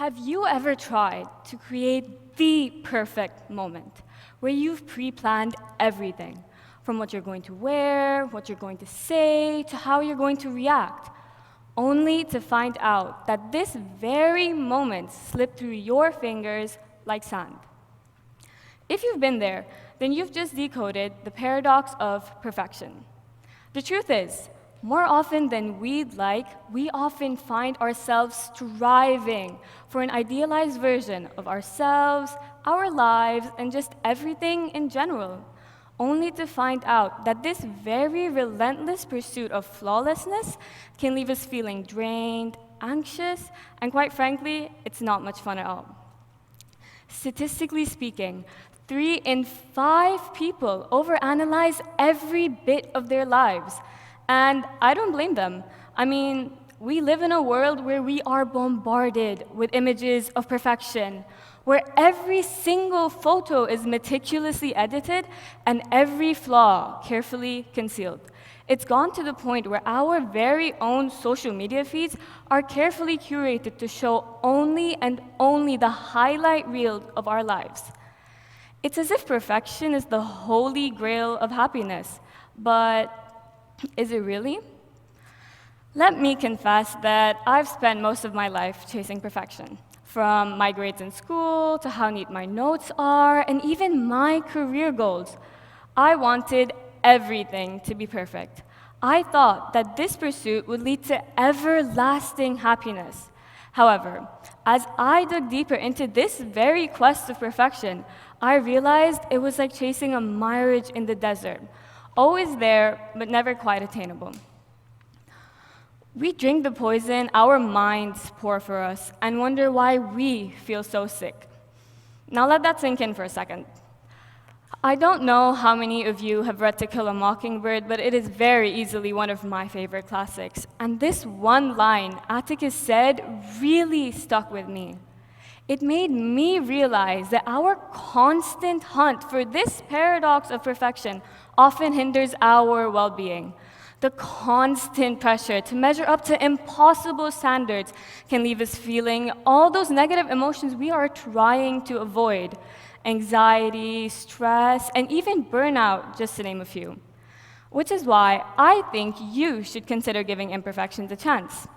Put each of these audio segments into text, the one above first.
Have you ever tried to create the perfect moment where you've pre-planned everything, from what you're going to wear, what you're going to say, to how you're going to react, only to find out that this very moment slipped through your fingers like sand? If you've been there, then you've just decoded the paradox of perfection. The truth is, more often than we'd like, we often find ourselves striving for an idealized version of ourselves, our lives, and just everything in general, only to find out that this very relentless pursuit of flawlessness can leave us feeling drained, anxious, and quite frankly, it's not much fun at all. Statistically speaking, 3 in 5 people overanalyze every bit of their lives. And I don't blame them. I mean, we live in a world where we are bombarded with images of perfection, where every single photo is meticulously edited and every flaw carefully concealed. It's gone to the point where our very own social media feeds are carefully curated to show only and only the highlight reel of our lives. It's as if perfection is the holy grail of happiness, but is it really? Let me confess that I've spent most of my life chasing perfection, from my grades in school to how neat my notes are, and even my career goals. I wanted everything to be perfect. I thought that this pursuit would lead to everlasting happiness. However, as I dug deeper into this very quest of perfection, I realized it was like chasing a mirage in the desert. Always there, but never quite attainable. We drink the poison our minds pour for us and wonder why we feel so sick. Now let that sink in for a second. I don't know how many of you have read To Kill a Mockingbird, but it is very easily one of my favorite classics. And this one line Atticus said really stuck with me. It made me realize that our constant hunt for this paradox of perfection often hinders our well-being. The constant pressure to measure up to impossible standards can leave us feeling all those negative emotions we are trying to avoid: anxiety, stress, and even burnout, just to name a few. Which is why I think you should consider giving imperfections a chance.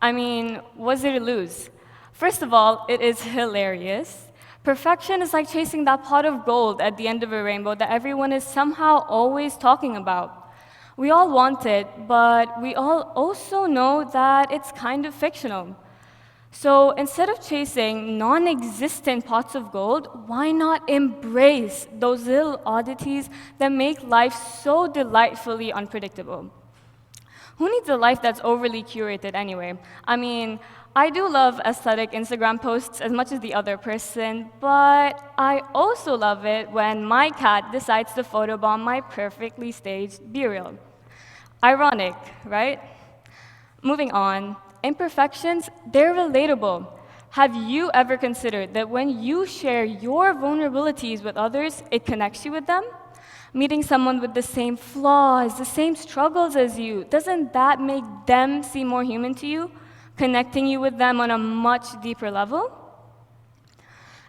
I mean, what's there to lose? First of all, it is hilarious. Perfection is like chasing that pot of gold at the end of a rainbow that everyone is somehow always talking about. We all want it, but we all also know that it's kind of fictional. So instead of chasing non-existent pots of gold, why not embrace those little oddities that make life so delightfully unpredictable? Who needs a life that's overly curated anyway? I mean, I do love aesthetic Instagram posts as much as the other person, but I also love it when my cat decides to photobomb my perfectly staged B-reel. Ironic, right? Moving on, imperfections, they're relatable. Have you ever considered that when you share your vulnerabilities with others, it connects you with them? Meeting someone with the same flaws, the same struggles as you, doesn't that make them seem more human to you? Connecting you with them on a much deeper level?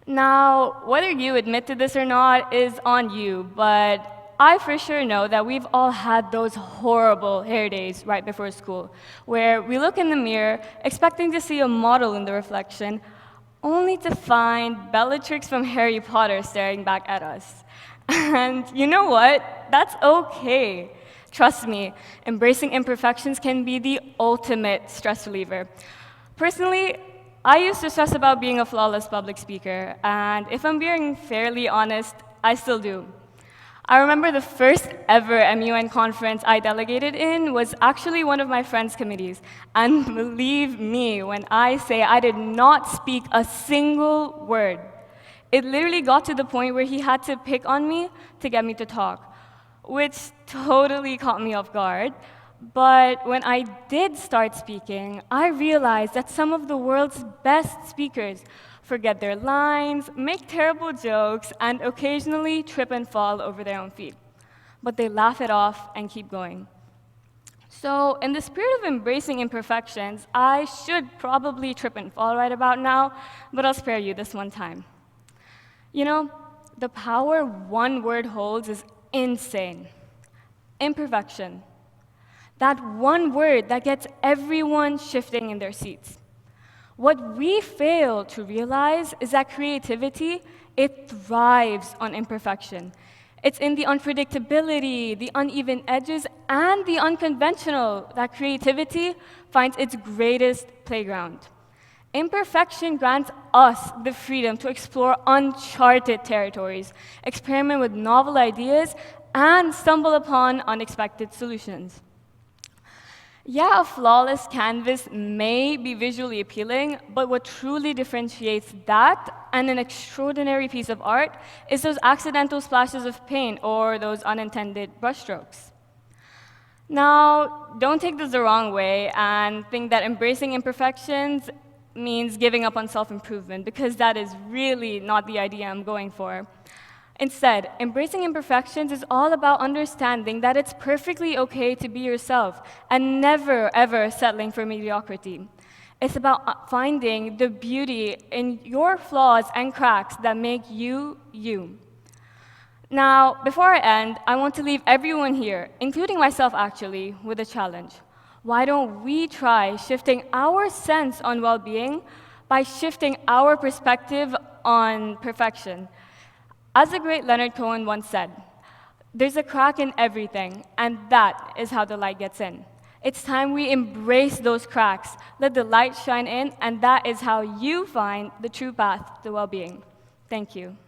Now, whether you admit to this or not is on you, but I for sure know that we've all had those horrible hair days right before school, where we look in the mirror, expecting to see a model in the reflection, only to find Bellatrix from Harry Potter staring back at us. And you know what? That's okay. Trust me, embracing imperfections can be the ultimate stress reliever. Personally, I used to stress about being a flawless public speaker, and if I'm being fairly honest, I still do. I remember the first ever MUN conference I delegated in was actually one of my friend's committees, and believe me when I say I did not speak a single word. It literally got to the point where he had to pick on me to get me to talk, which totally caught me off guard. But when I did start speaking, I realized that some of the world's best speakers forget their lines, make terrible jokes, and occasionally trip and fall over their own feet. But they laugh it off and keep going. So in the spirit of embracing imperfections, I should probably trip and fall right about now, but I'll spare you this one time. You know, the power one word holds is insane. Imperfection. That one word that gets everyone shifting in their seats. What we fail to realize is that creativity, it thrives on imperfection. It's in the unpredictability, the uneven edges, and the unconventional that creativity finds its greatest playground. Imperfection grants us the freedom to explore uncharted territories, experiment with novel ideas, and stumble upon unexpected solutions. Yeah, a flawless canvas may be visually appealing, but what truly differentiates that and an extraordinary piece of art is those accidental splashes of paint or those unintended brushstrokes. Now, don't take this the wrong way and think that embracing imperfections means giving up on self-improvement, because that is really not the idea I'm going for. Instead, embracing imperfections is all about understanding that it's perfectly okay to be yourself and never, ever settling for mediocrity. It's about finding the beauty in your flaws and cracks that make you, you. Now, before I end, I want to leave everyone here, including myself actually, with a challenge. Why don't we try shifting our sense on well-being by shifting our perspective on perfection? As the great Leonard Cohen once said, there's a crack in everything, and that is how the light gets in. It's time we embrace those cracks, let the light shine in, and that is how you find the true path to well-being. Thank you.